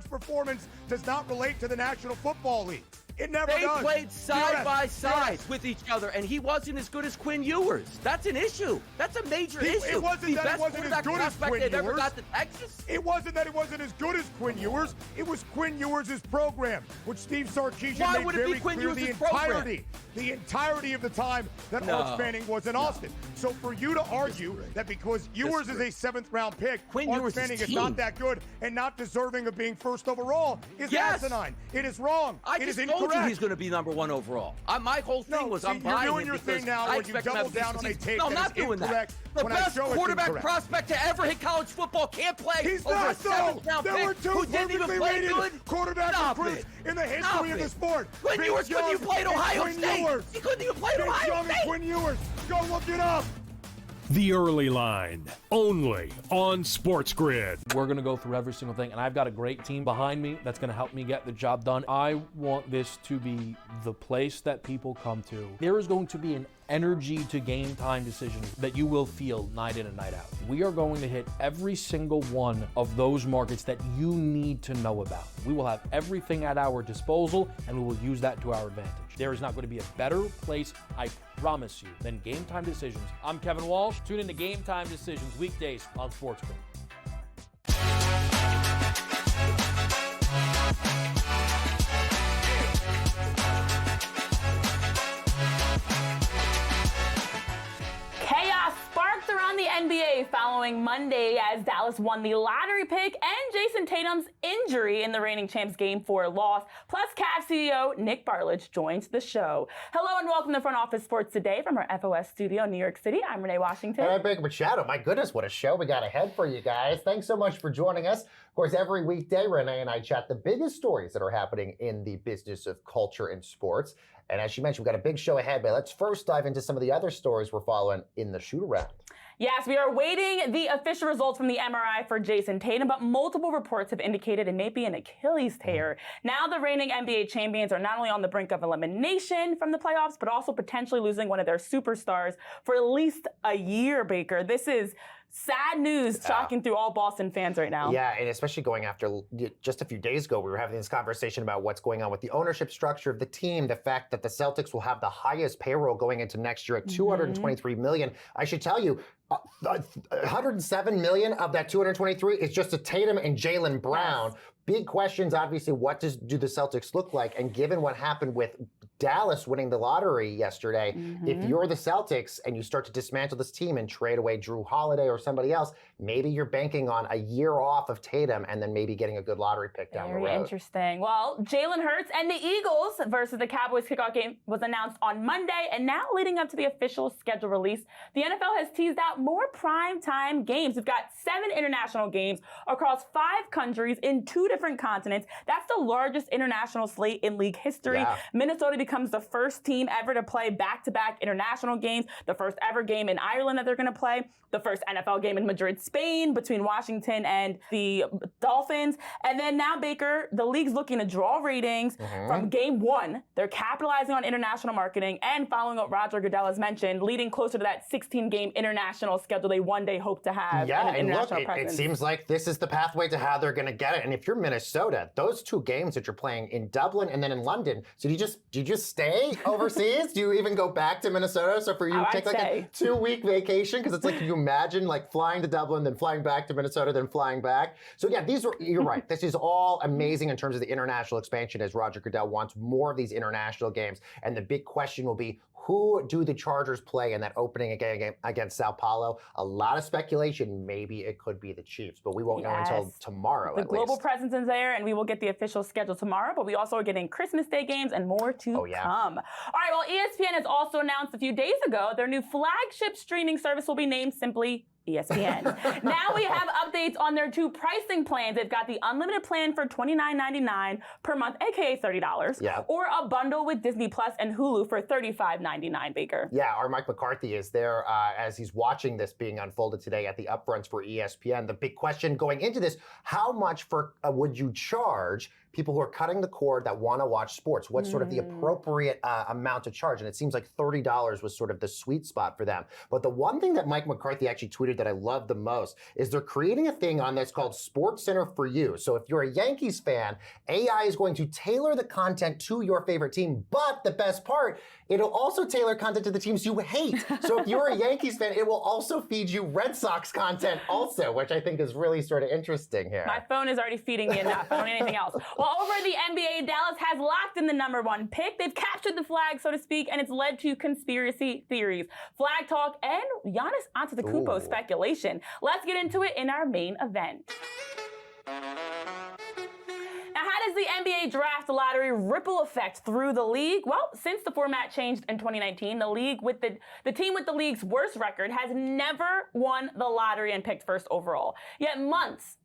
Sports performance does not relate to the National Football League. It never does. They played side by side with each other, and he wasn't as good as Quinn Ewers. That's an issue. That's a major issue. It wasn't that it wasn't as good as Quinn Ewers. Ever got to Texas? It wasn't that it wasn't as good as Quinn Ewers. It was Quinn Ewers' program, which Steve Sarkisian made very clear the entirety of the time that Arch Manning was in Austin. So for you to argue that because Ewers is a 7th-round pick, Arch Manning is not that good and not deserving of being first overall is asinine. It is wrong. It is incorrect. I told you he's going to be number 1 overall. My whole thing was I'm buying you're doing your thing now where you double down on a take that is incorrect. The best quarterback prospect to ever hit college football can't play. He's not so. There were 2 perfectly rated quarterback recruits in the history of the sport. Quinn Ewers couldn't even play at Ohio State. He couldn't even play at Ohio State. Quinn Ewers. Go look it up. The Early Line, only on SportsGrid. We're going to go through every single thing, and I've got a great team behind me that's going to help me get the job done. I want this to be the place that people come to. There is going to be an energy to game time decisions that you will feel night in and night out. We are going to hit every single one of those markets that you need to know about. We will have everything at our disposal, and we will use that to our advantage. There is not going to be a better place, I promise you, than Game Time Decisions. I'm Kevin Walsh. Tune in to Game Time Decisions weekdays on SportsGrid. Chaos sparked around the NBA following Monday as Dallas won the lottery pick and Jason Tatum's injury in the reigning champs Game 4 loss. Plus, Cavs CEO Nick Bartlett joins the show. Hello and welcome to Front Office Sports Today from our FOS studio in New York City. I'm Renee Washington. And I'm Baker Machado. My goodness, what a show we got ahead for you guys. Thanks so much for joining us. Of course, every weekday, Renee and I chat the biggest stories that are happening in the business of culture and sports. And as she mentioned, we've got a big show ahead, but let's first dive into some of the other stories we're following in the shoot-around. Yes, we are waiting the official results from the MRI for Jason Tatum, but multiple reports have indicated it may be an Achilles tear. Now the reigning NBA champions are not only on the brink of elimination from the playoffs, but also potentially losing one of their superstars for at least a year, Baker. This is sad news shocking through all Boston fans right now. Yeah, and especially going after just a few days ago, we were having this conversation about what's going on with the ownership structure of the team, the fact that the Celtics will have the highest payroll going into next year at $223 million. I should tell you, $107 million of that $223 is just to Tatum and Jaylen Brown. Yes. Big questions, obviously, what do the Celtics look like? And given what happened with Dallas winning the lottery yesterday, if you're the Celtics and you start to dismantle this team and trade away Drew Holiday or somebody else, maybe you're banking on a year off of Tatum and then maybe getting a good lottery pick down the road. Very interesting. Well, Jalen Hurts and the Eagles versus the Cowboys kickoff game was announced on Monday, and now leading up to the official schedule release, the NFL has teased out more primetime games. We've got 7 international games across 5 countries in 2 different continents. That's the largest international slate in league history. Yeah. Minnesota becomes the first team ever to play back-to-back international games, the first ever game in Ireland that they're going to play, the first NFL game in Madrid, Spain, between Washington and the Dolphins. And then now, Baker, the league's looking to draw ratings from game 1. They're capitalizing on international marketing and following what Roger Goodell has mentioned, leading closer to that 16-game international schedule they one day hope to have. Yeah, and look, it seems like this is the pathway to how they're going to get it. And if you're Minnesota, those 2 games that you're playing in Dublin and then in London, so do you just stay overseas? Do you even go back to Minnesota? So for you, take like a 2-week vacation? Because it's like, can you imagine like flying to Dublin, then flying back to Minnesota, then flying back? So yeah, you're right. This is all amazing in terms of the international expansion as Roger Goodell wants more of these international games. And the big question will be, who do the Chargers play in that opening game against Sao Paulo? A lot of speculation. Maybe it could be the Chiefs, but we won't know until tomorrow. The global presence is there, and we will get the official schedule tomorrow, but we also are getting Christmas Day games and more to come. All right, well, ESPN has also announced a few days ago their new flagship streaming service will be named simply ESPN. Now we have updates on their 2 pricing plans. They've got the unlimited plan for $29.99 per month, aka $30, or a bundle with Disney Plus and Hulu for $35.99, Baker. Yeah, our Mike McCarthy is there as he's watching this being unfolded today at the upfronts for ESPN. The big question going into this, how much would you charge people who are cutting the cord that want to watch sports? What's sort of the appropriate amount to charge? And it seems like $30 was sort of the sweet spot for them. But the one thing that Mike McCarthy actually tweeted period that I love the most is they're creating a thing on this called Sports Center for You. So if you're a Yankees fan, AI is going to tailor the content to your favorite team. But the best part, it'll also tailor content to the teams you hate. So if you're a Yankees fan, it will also feed you Red Sox content also, which I think is really sort of interesting here. My phone is already feeding me enough. I don't need anything else. Well, over the NBA, Dallas has locked in the #1 pick. They've captured the flag, so to speak, and it's led to conspiracy theories, flag talk, and Giannis Antetokounmpo speculation. Let's get into it in our main event. Now, how does the NBA draft lottery ripple effect through the league? Well, since the format changed in 2019, the team with the league's worst record has never won the lottery and picked first overall. Yet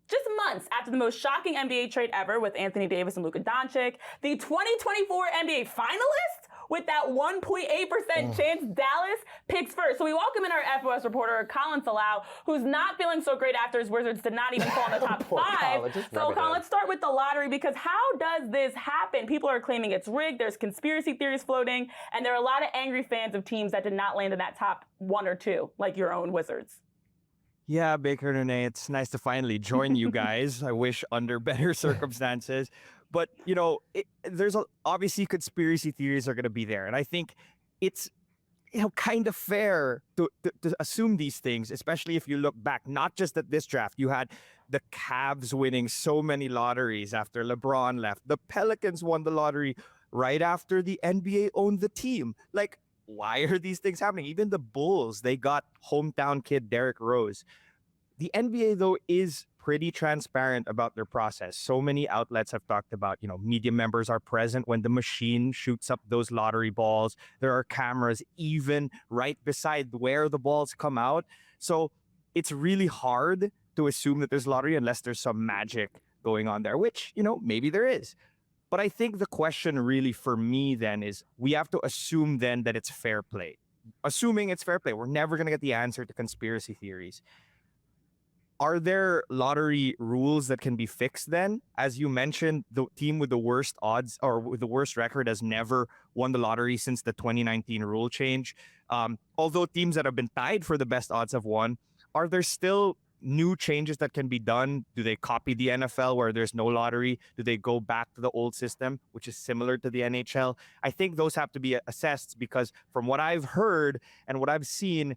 just months after the most shocking NBA trade ever with Anthony Davis and Luka Doncic, the 2024 NBA finalist with that 1.8% chance Dallas picks first. So we welcome in our FOS reporter, Colin Salau, who's not feeling so great after his Wizards did not even fall in the top 5. So Colin, let's start with the lottery, because how does this happen? People are claiming it's rigged. There's conspiracy theories floating, and there are a lot of angry fans of teams that did not land in that top 1 or 2, like your own Wizards. Yeah, Baker and Renee, it's nice to finally join you guys. I wish under better circumstances. But, there's obviously conspiracy theories are going to be there. And I think it's, kind of fair to assume these things, especially if you look back, not just at this draft. You had the Cavs winning so many lotteries after LeBron left. The Pelicans won the lottery right after the NBA owned the team. Like, why are these things happening? Even the Bulls, they got hometown kid Derrick Rose. The NBA, though, is pretty transparent about their process. So many outlets have talked about, media members are present when the machine shoots up those lottery balls. There are cameras even right beside where the balls come out. So it's really hard to assume that there's lottery unless there's some magic going on there, which, maybe there is. But I think the question really for me then is we have to assume then that it's fair play. Assuming it's fair play, we're never going to get the answer to conspiracy theories. Are there lottery rules that can be fixed then? As you mentioned, the team with the worst odds or with the worst record has never won the lottery since the 2019 rule change. Although teams that have been tied for the best odds have won, are there still new changes that can be done? Do they copy the NFL where there's no lottery? Do they go back to the old system, which is similar to the NHL? I think those have to be assessed because from what I've heard and what I've seen,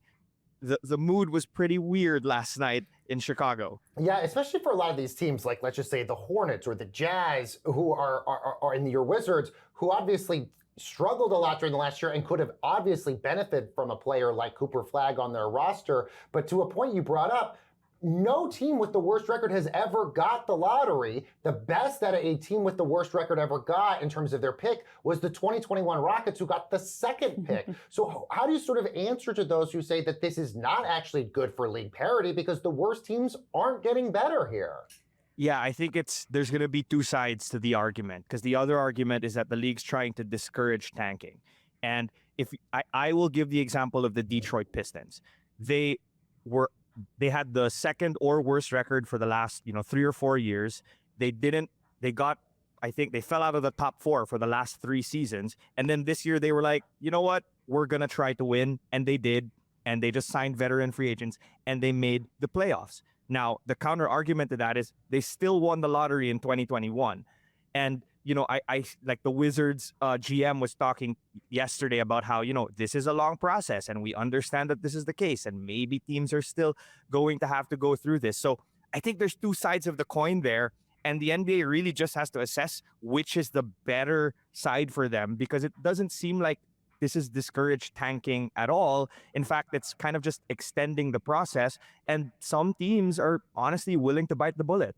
the mood was pretty weird last night in Chicago. Yeah, especially for a lot of these teams, like let's just say the Hornets or the Jazz, who are in your Wizards, who obviously struggled a lot during the last year and could have obviously benefited from a player like Cooper Flagg on their roster. But to a point you brought up, no team with the worst record has ever got the lottery. The best that a team with the worst record ever got in terms of their pick was the 2021 Rockets, who got the second pick. So how do you sort of answer to those who say that this is not actually good for league parity because the worst teams aren't getting better here? Yeah, I think there's going to be two sides to the argument, because the other argument is that the league's trying to discourage tanking. And if I will give the example of the Detroit Pistons. They had the second or worst record for the last, 3 or 4 years. I think they fell out of the top 4 for the last 3 seasons. And then this year they were like, you know what? We're going to try to win. And they did. And they just signed veteran free agents and they made the playoffs. Now, the counter argument to that is they still won the lottery in 2021. And, I like the Wizards GM was talking yesterday about how, this is a long process and we understand that this is the case and maybe teams are still going to have to go through this. So I think there's two sides of the coin there. And the NBA really just has to assess which is the better side for them, because it doesn't seem like this is discouraged tanking at all. In fact, it's kind of just extending the process. And some teams are honestly willing to bite the bullet.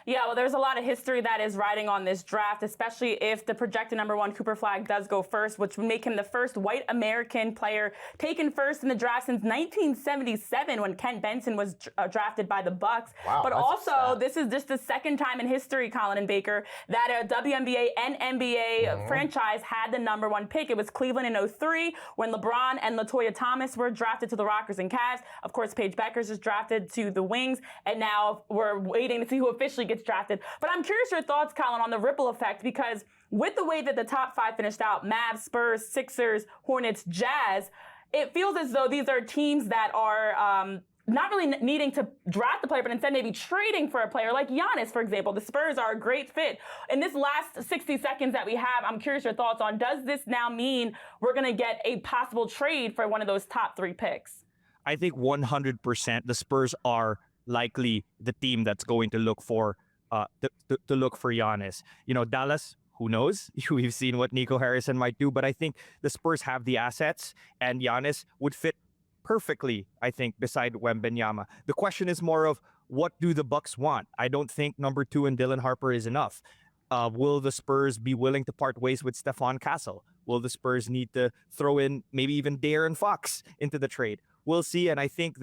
Yeah, well, there's a lot of history that is riding on this draft, especially if the projected #1 Cooper Flagg does go first, which would make him the first white American player taken first in the draft since 1977 when Kent Benson was drafted by the Bucks. Wow, but also, this is just the second time in history, Colin and Baker, that a WNBA and NBA franchise had the #1 pick. It was Cleveland in 2003 when LeBron and LaToya Thomas were drafted to the Rockers and Cavs. Of course, Paige Beckers is drafted to the Wings, and now we're waiting to see who officially gets drafted. But I'm curious your thoughts, Colin, on the ripple effect, because with the way that the top 5 finished out, Mavs, Spurs, Sixers, Hornets, Jazz, it feels as though these are teams that are not really needing to draft the player, but instead maybe trading for a player like Giannis, for example. The Spurs are a great fit. In this last 60 seconds that we have, I'm curious your thoughts on, does this now mean we're going to get a possible trade for one of those top 3 picks? I think 100% the Spurs are likely the team that's going to look for Giannis. Dallas, who knows? We've seen what Nico Harrison might do, but I think the Spurs have the assets, and Giannis would fit perfectly, I think, beside Wembanyama. The question is more of, what do the Bucks want? I don't think number 2 and Dylan Harper is enough. Will the Spurs be willing to part ways with Stephon Castle? Will the Spurs need to throw in maybe even De'Aaron Fox into the trade? We'll see, and I think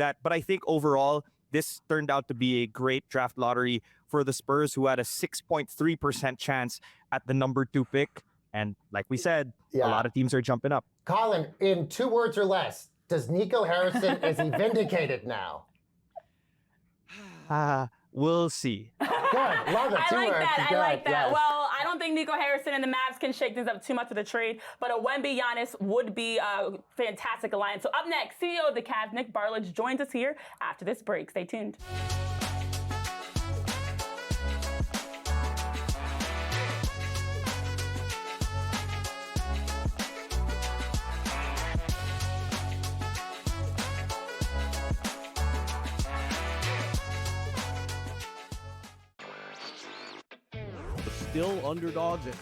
overall, this turned out to be a great draft lottery for the Spurs, who had a 6.3% chance at the number 2 pick. And like we said, a lot of teams are jumping up. Colin, in 2 words or less, does Nico Harrison, is he vindicated now? We'll see. Good. Love it. I like that. Yes. Well, I don't think Nico Harrison and the Mavs can shake things up too much with the trade, but a Wemby Giannis would be a fantastic alliance. So up next, CEO of the Cavs, Nick Barlage, joins us here after this break. Stay tuned. Still underdogs at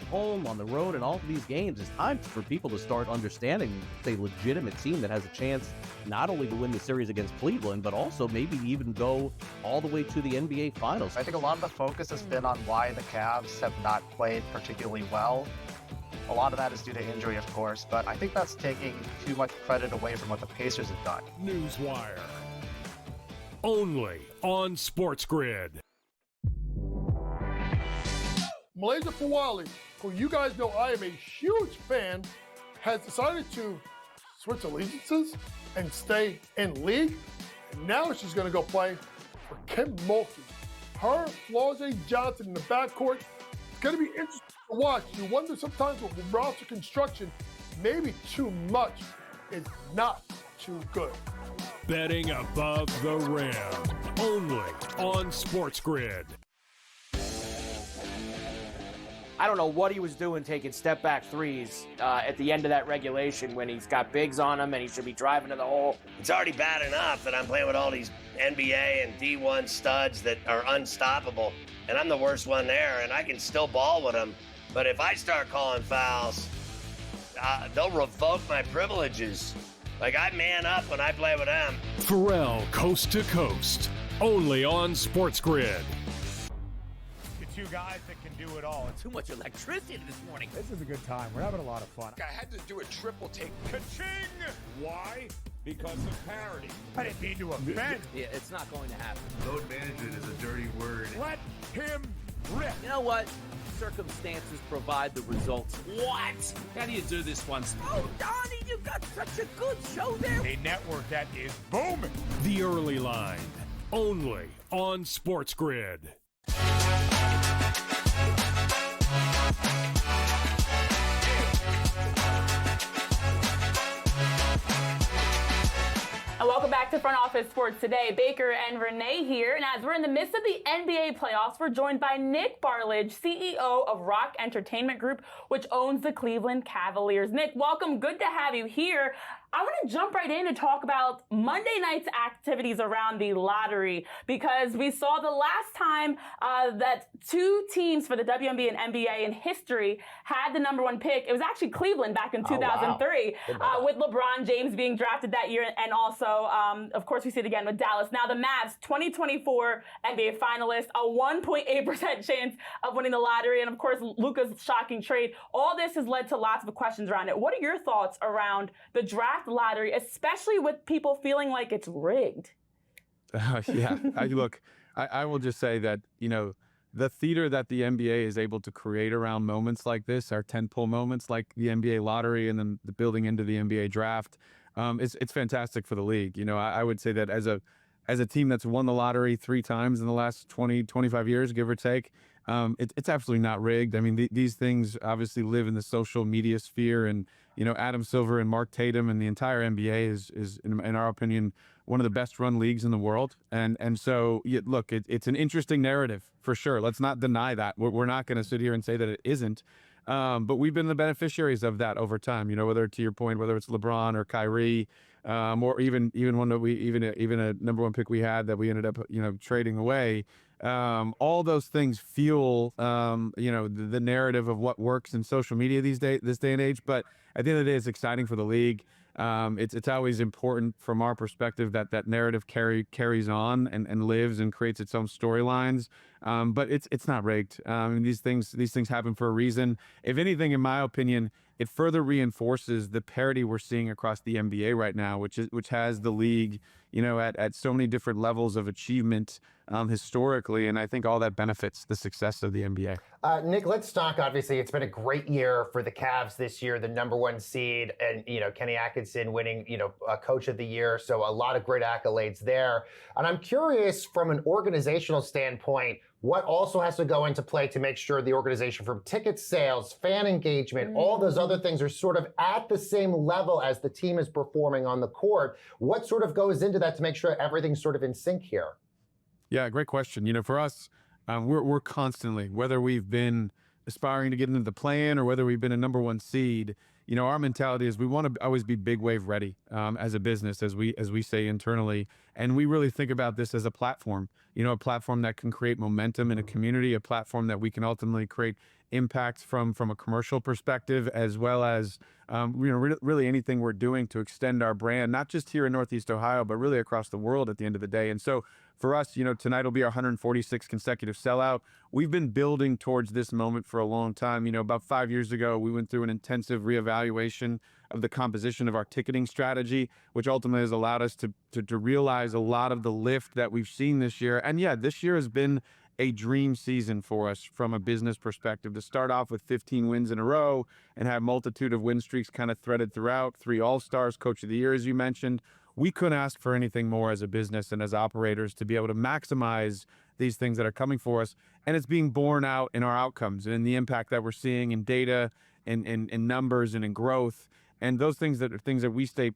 home, on the road, and all of these games. It's time for people to start understanding it's a legitimate team that has a chance not only to win the series against Cleveland, but also maybe even go all the way to the NBA Finals. I think a lot of the focus has been on why the Cavs have not played particularly well. A lot of that is due to injury, of course, but I think that's taking too much credit away from what the Pacers have done. Newswire. Only on SportsGrid. Malaysia Fawali, who you guys know I am a huge fan, has decided to switch allegiances and stay in league. And now she's going to go play for Kim Mulkey. Her, Flau'jae Johnson in the backcourt. It's going to be interesting to watch. You wonder sometimes with roster construction, maybe too much is not too good. Betting above the rim. Only on SportsGrid. I don't know what he was doing taking step-back threes at the end of that regulation when he's got bigs on him and he should be driving to the hole. It's already bad enough that I'm playing with all these NBA and D1 studs that are unstoppable, and I'm the worst one there, and I can still ball with them. But if I start calling fouls, they'll revoke my privileges. Like, I man up when I play with them. Pharrell Coast to Coast. Only on SportsGrid. The 2 guys that can do it all. Too much electricity this morning. This is a good time. We're having a lot of fun. I had to do a triple take. Ka-ching! Why? Because of parity. I didn't mean to offend. Yeah, it's not going to happen. Load management is a dirty word. Let him rip. You know what? Circumstances provide the results. What? How do you do this once? Oh, Donnie, you got such a good show there. A network that is booming. The Early Line. Only on SportsGrid. And welcome back to Front Office Sports Today. Baker and Renee here. And as we're in the midst of the NBA playoffs, we're joined by Nick Barlage, CEO of Rock Entertainment Group, which owns the Cleveland Cavaliers. Nick, welcome. Good to have you here. I want to jump right in to talk about Monday night's activities around the lottery, because we saw the last time that 2 teams for the WNBA and NBA in history had the number 1 pick. It was actually Cleveland back in 2003, with LeBron James being drafted that year, and also, of course, we see it again with Dallas. Now the Mavs, 2024 NBA finalists, a 1.8% chance of winning the lottery, and of course, Luka's shocking trade. All this has led to lots of questions around it. What are your thoughts around the draft lottery, especially with people feeling like it's rigged? I will just say that, the theater that the NBA is able to create around moments like this, our tentpole moments like the NBA lottery and then the building into the NBA draft, it's fantastic for the league. I would say that as a team that's won the lottery 3 times in the last 20, 25 years, give or take, it's absolutely not rigged. I mean, these things obviously live in the social media sphere, and Adam Silver and Mark Tatum and the entire NBA is in our opinion, one of the best run leagues in the world. And so, look, it's an interesting narrative for sure. Let's not deny that. We're not going to sit here and say that it isn't. But we've been the beneficiaries of that over time, whether, to your point, whether it's LeBron or Kyrie, or even one that even a number one pick we had that we ended up, trading away. All those things fuel, the narrative of what works in social media this day and age. But at the end of the day, it's exciting for the league. It's always important from our perspective that narrative carries on and lives and creates its own storylines. But it's not rigged. These things happen for a reason. If anything, in my opinion, it further reinforces the parity we're seeing across the NBA right now, which has the league, at so many different levels of achievement historically, and I think all that benefits the success of the NBA. Nick, let's talk. Obviously, it's been a great year for the Cavs this year, the #1 seed, and Kenny Atkinson winning Coach of the Year. So a lot of great accolades there. And I'm curious, from an organizational standpoint, what also has to go into play to make sure the organization, from ticket sales, fan engagement, all those other things are sort of at the same level as the team is performing on the court. What sort of goes into that to make sure everything's sort of in sync here? Yeah, great question. For us, we're constantly, whether we've been aspiring to get into the play-in or whether we've been a #1 seed, our mentality is we want to always be big wave ready as a business, as we say internally. And we really think about this as a platform, a platform that can create momentum in a community, a platform that we can ultimately create impact from a commercial perspective, as well as really anything we're doing to extend our brand, not just here in Northeast Ohio, but really across the world at the end of the day. And so for us, tonight will be our 146th consecutive sellout. We've been building towards this moment for a long time. About 5 years ago, we went through an intensive reevaluation of the composition of our ticketing strategy, which ultimately has allowed us to realize a lot of the lift that we've seen this year. And yeah, this year has been a dream season for us from a business perspective, to start off with 15 wins in a row and have multitude of win streaks kind of threaded throughout, 3 All-Stars, Coach of the Year, as you mentioned. We couldn't ask for anything more as a business and as operators to be able to maximize these things that are coming for us. And it's being borne out in our outcomes and in the impact that we're seeing in data and in numbers and in growth. And those things that are things that we stay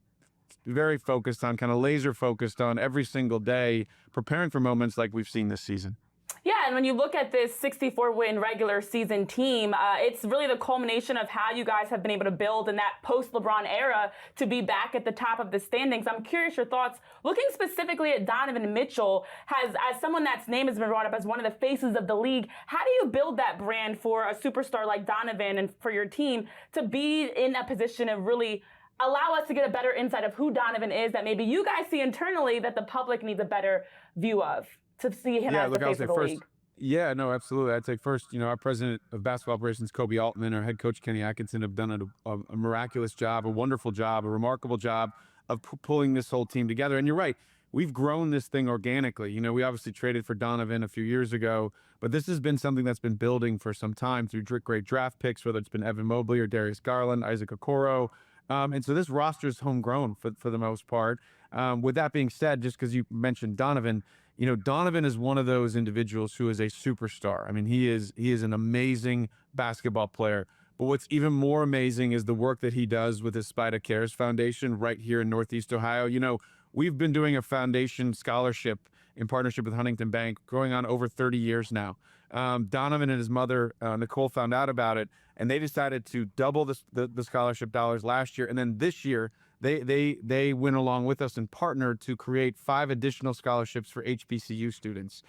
very focused on, kind of laser focused on every single day, preparing for moments like we've seen this season. Yeah, and when you look at this 64-win regular season team, it's really the culmination of how you guys have been able to build in that post-LeBron era to be back at the top of the standings. I'm curious your thoughts, looking specifically at Donovan Mitchell, as someone that's name has been brought up as one of the faces of the league. How do you build that brand for a superstar like Donovan and for your team to be in a position of really allow us to get a better insight of who Donovan is that maybe you guys see internally that the public needs a better view of, to see him as the face of the league? Yeah, no, absolutely. I'd say first, our president of basketball operations, Kobe Altman, our head coach, Kenny Atkinson, have done a miraculous job, a wonderful job, a remarkable job of pulling this whole team together. And you're right, we've grown this thing organically. We obviously traded for Donovan a few years ago, but this has been something that's been building for some time through great draft picks, whether it's been Evan Mobley or Darius Garland, Isaac Okoro. And so this roster is homegrown for the most part. With that being said, just because you mentioned Donovan, Donovan is one of those individuals who is a superstar. I mean, he is an amazing basketball player. But what's even more amazing is the work that he does with his Spider Cares Foundation right here in Northeast Ohio. We've been doing a foundation scholarship in partnership with Huntington Bank going on over 30 years now. Donovan and his mother, Nicole, found out about it, and they decided to double the scholarship dollars last year. And then this year, they went along with us and partnered to create 5 additional scholarships for HBCU students,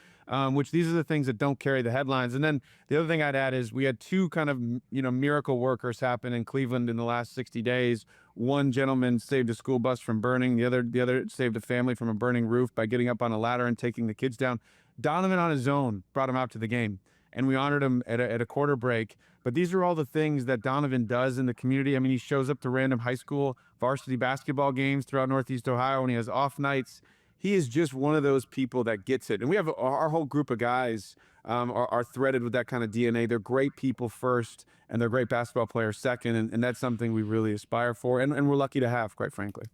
which these are the things that don't carry the headlines. And then the other thing I'd add is we had 2 kind of, miracle workers happen in Cleveland in the last 60 days. One gentleman saved a school bus from burning. The other saved a family from a burning roof by getting up on a ladder and taking the kids down. Donovan on his own brought him out to the game, and we honored him at a quarter break. But these are all the things that Donovan does in the community. I mean, he shows up to random high school varsity basketball games throughout Northeast Ohio when he has off nights. He is just one of those people that gets it. And we have our whole group of guys are threaded with that kind of DNA. They're great people first, and they're great basketball players second, and that's something we really aspire for, and we're lucky to have, quite frankly.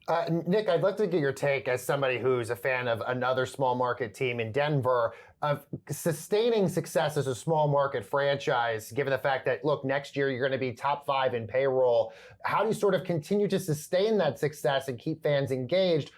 Nick, I'd love to get your take as somebody who's a fan of another small market team in Denver, of sustaining success as a small market franchise, given the fact that, look, next year you're going to be top 5 in payroll. How do you sort of continue to sustain that success and keep fans engaged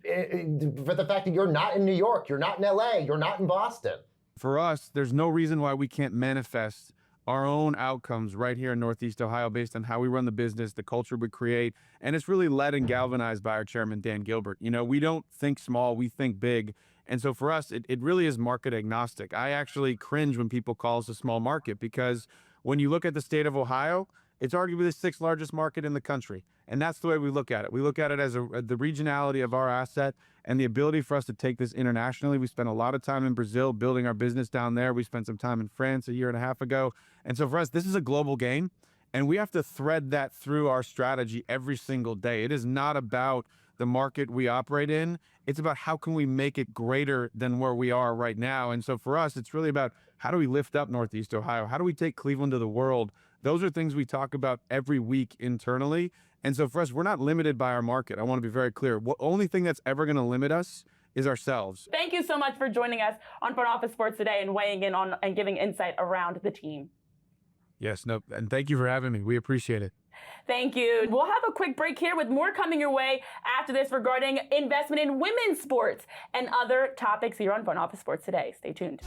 for the fact that you're not in New York, you're not in LA, you're not in Boston? For us, there's no reason why we can't manifest our own outcomes right here in Northeast Ohio based on how we run the business, the culture we create, and it's really led and galvanized by our chairman, Dan Gilbert. You know, we don't think small, we think big. And so for us, it really is market agnostic. I actually cringe when people call us a small market because when you look at the state of Ohio, it's arguably the 6th largest market in the country. And that's the way we look at it. We look at it as the regionality of our asset and the ability for us to take this internationally. We spent a lot of time in Brazil building our business down there. We spent some time in France a year and a half ago. And so for us, this is a global game, and we have to thread that through our strategy every single day. It is not about the market we operate in. It's about how can we make it greater than where we are right now. And so for us, it's really about how do we lift up Northeast Ohio? How do we take Cleveland to the world? Those are things we talk about every week internally. And so for us, we're not limited by our market. I want to be very clear. The only thing that's ever going to limit us is ourselves. Thank you so much for joining us on Front Office Sports today and weighing in on and giving insight around the team. Yes, no, and thank you for having me. We appreciate it. Thank you. We'll have a quick break here with more coming your way after this regarding investment in women's sports and other topics here on Front Office Sports today. Stay tuned.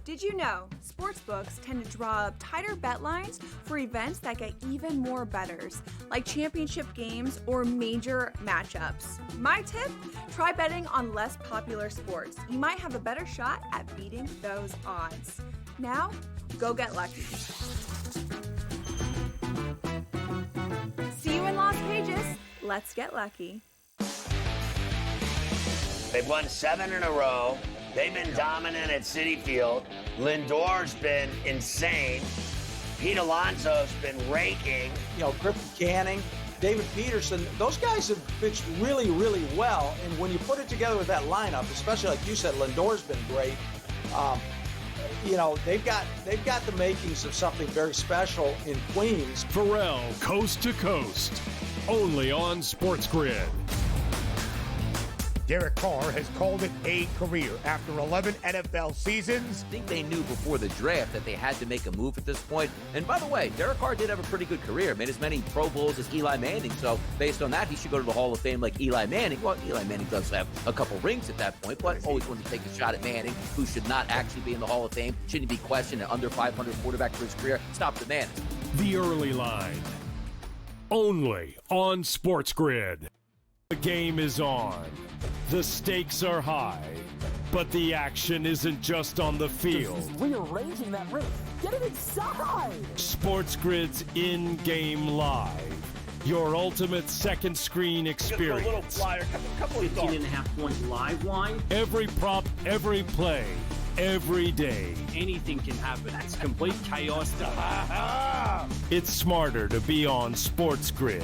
Did you know sportsbooks tend to draw up tighter bet lines for events that get even more bettors, like championship games or major matchups? My tip? Try betting on less popular sports. You might have a better shot at beating those odds. Now, go get lucky. See you in Las Vegas. Let's get lucky. They've won 7 in a row. They've been dominant at Citi Field. Lindor's been insane. Pete Alonso's been raking. You know, Griffin Canning, David Peterson, those guys have pitched really, really well. And when you put it together with that lineup, especially like you said, Lindor's been great. You know, they've got the makings of something very special in Queens. Pharrell, Coast to Coast, only on SportsGrid. Derek Carr has called it a career after 11 NFL seasons. I think they knew before the draft that they had to make a move at this point. And by the way, Derek Carr did have a pretty good career, made as many Pro Bowls as Eli Manning. So based on that, he should go to the Hall of Fame like Eli Manning. Well, Eli Manning does have a couple rings at that point, but always wanted to take a shot at Manning, who should not actually be in the Hall of Fame. Shouldn't be questioned an under 500 quarterback for his career. Stop the man. The Early Line, only on SportsGrid. The game is on. The stakes are high, but the action isn't just on the field. He's rearranging that ring. Get it inside! SportsGrid's in-game live. Your ultimate second screen experience. Just a little flyer, couple of 15.5 point live line. Every prop, every play, every day. Anything can happen. That's complete chaos. It's smarter to be on SportsGrid.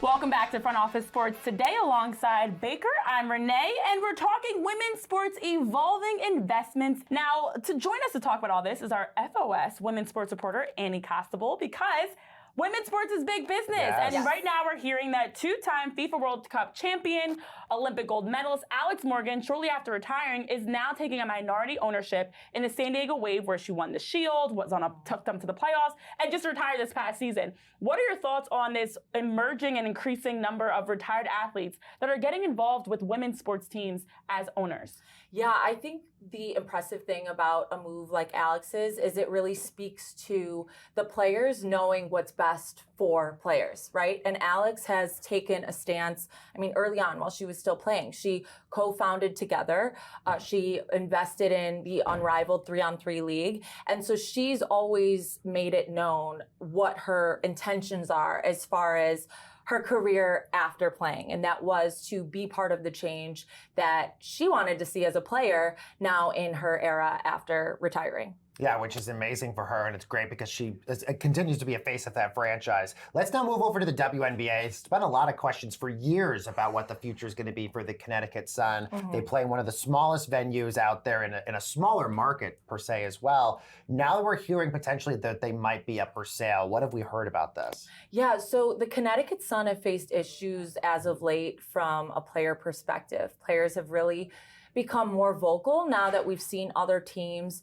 Welcome back to Front Office Sports. Today alongside Baker, I'm Renee, and we're talking women's sports evolving investments. Now, to join us to talk about all this is our FOS women's sports reporter, Annie Costable, because women's sports is big business. Yes. And right now we're hearing that two-time FIFA World Cup champion, Olympic gold medalist Alex Morgan, shortly after retiring, is now taking a minority ownership in the San Diego Wave, where she won the Shield, took them to the playoffs, and just retired this past season. What are your thoughts on this emerging and increasing number of retired athletes that are getting involved with women's sports teams as owners? Yeah, I think the impressive thing about a move like Alex's is it really speaks to the players knowing what's best for players, right? And Alex has taken a stance, I mean, early on while she was still playing. She co-founded Together. She invested in the unrivaled 3-on-3 league. And so she's always made it known what her intentions are as far as her career after playing. And that was to be part of the change that she wanted to see as a player now in her era after retiring. Yeah, which is amazing for her, and it's great because she continues to be a face of that franchise. Let's now move over to the WNBA. It's been a lot of questions for years about what the future is going to be for the Connecticut Sun. They play in one of the smallest venues out there in a smaller market, per se, as well. Now that we're hearing potentially that they might be up for sale, what have we heard about this? Yeah, so the Connecticut Sun have faced issues as of late from a player perspective. Players have really become more vocal now that we've seen other teams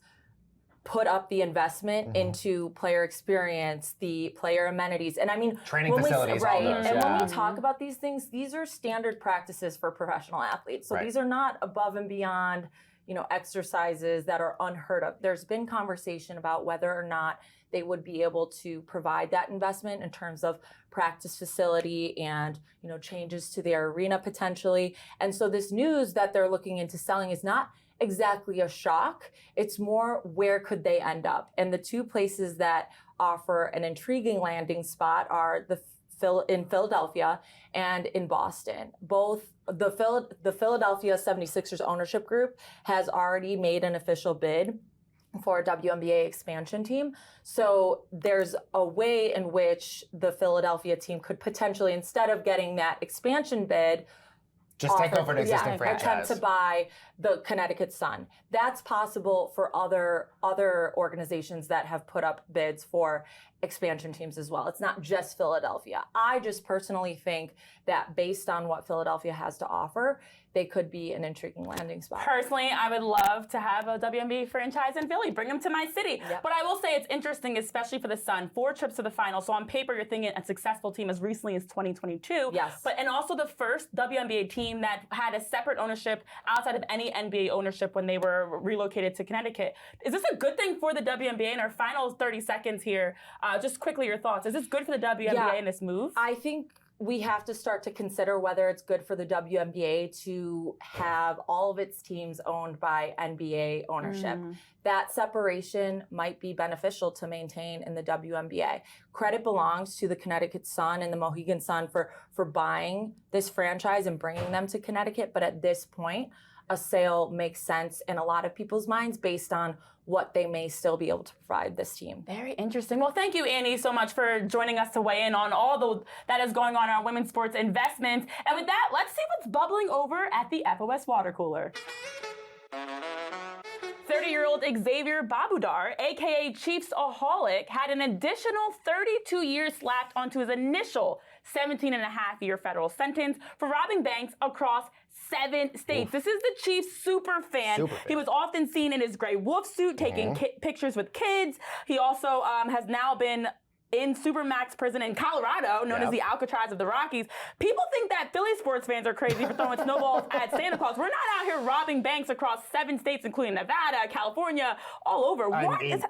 put up the investment into player experience, the player amenities. And I mean, training facilities, all those. And when we talk about these things, these are standard practices for professional athletes. So these are not above and beyond, exercises that are unheard of. There's been conversation about whether or not they would be able to provide that investment in terms of practice facility and, changes to their arena potentially. And so this news that they're looking into selling is not exactly a shock. It's more, where could they end up? And the two places that offer an intriguing landing spot are in Philadelphia and in Boston. Both the Philadelphia 76ers ownership group has already made an official bid for a WNBA expansion team. So there's a way in which the Philadelphia team could potentially, instead of getting that expansion bid, just take over an existing franchise. Attempt to buy the Connecticut Sun. That's possible for other organizations that have put up bids for expansion teams as well. It's not just Philadelphia. I just personally think that based on what Philadelphia has to offer, they could be an intriguing landing spot. Personally, I would love to have a WNBA franchise in Philly. Bring them to my city. Yep. But I will say it's interesting, especially for the Sun. 4 trips to the final. So on paper, you're thinking a successful team as recently as 2022. Yes. And also the first WNBA team that had a separate ownership outside of any NBA ownership when they were relocated to Connecticut. Is this a good thing for the WNBA in our final 30 seconds here? Just quickly, your thoughts. Is this good for the WNBA in this move? I think we have to start to consider whether it's good for the WNBA to have all of its teams owned by NBA ownership. That separation might be beneficial to maintain in the WNBA. Credit belongs to the Connecticut Sun and the Mohegan Sun for buying this franchise and bringing them to Connecticut. But at this point, a sale makes sense in a lot of people's minds based on what they may still be able to provide this team. Very interesting. Well, thank you, Annie, so much for joining us to weigh in on all that is going on in our women's sports investments. And with that, let's see what's bubbling over at the FOS water cooler. 30-year-old Xavier Babudar, a.k.a. Chiefs-aholic, had an additional 32 years slapped onto his initial 17-and-a-half-year federal sentence for robbing banks across 7 states. This is the Chiefs super fan. He was often seen in his gray wolf suit taking pictures with kids. He also has now been in Supermax prison in Colorado, known as the Alcatraz of the Rockies. People think that Philly sports fans are crazy for throwing snowballs at Santa Claus. We're not out here robbing banks across 7 states, including Nevada, California, all over. What, Baker?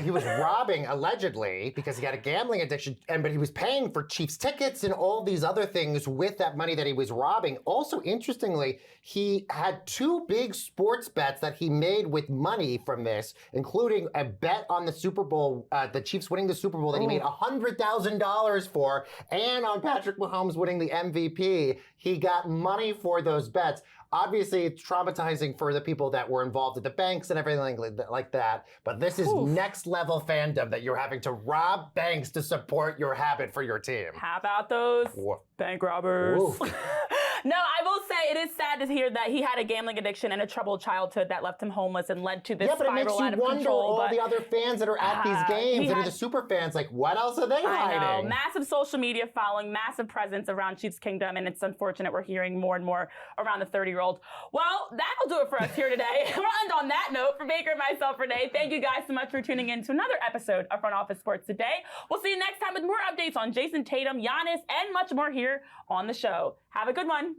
He was robbing, allegedly, because he had a gambling addiction, but he was paying for Chiefs tickets and all these other things with that money that he was robbing. Also, interestingly, he had 2 big sports bets that he made with money from this, including a bet on the Super Bowl, the Chiefs winning the Super Bowl that he made $100,000 for, and on Patrick Mahomes winning the MVP. He got money for those bets. Obviously, it's traumatizing for the people that were involved at the banks and everything like that. But this is next level fandom, that you're having to rob banks to support your habit for your team. How about those bank robbers? No, I will say it is sad to hear that he had a gambling addiction and a troubled childhood that left him homeless and led to this spiral out of control. Yeah, but it makes you wonder all the other fans that are at these games and the super fans, like, what else are they hiding? I know. Massive social media following, massive presence around Chiefs Kingdom, and it's unfortunate we're hearing more and more around the 30-year-old. Well, that'll do it for us here today. We'll end on that note. For Baker and myself, Renee, thank you guys so much for tuning in to another episode of Front Office Sports Today. We'll see you next time with more updates on Jason Tatum, Giannis, and much more here on the show. Have a good one.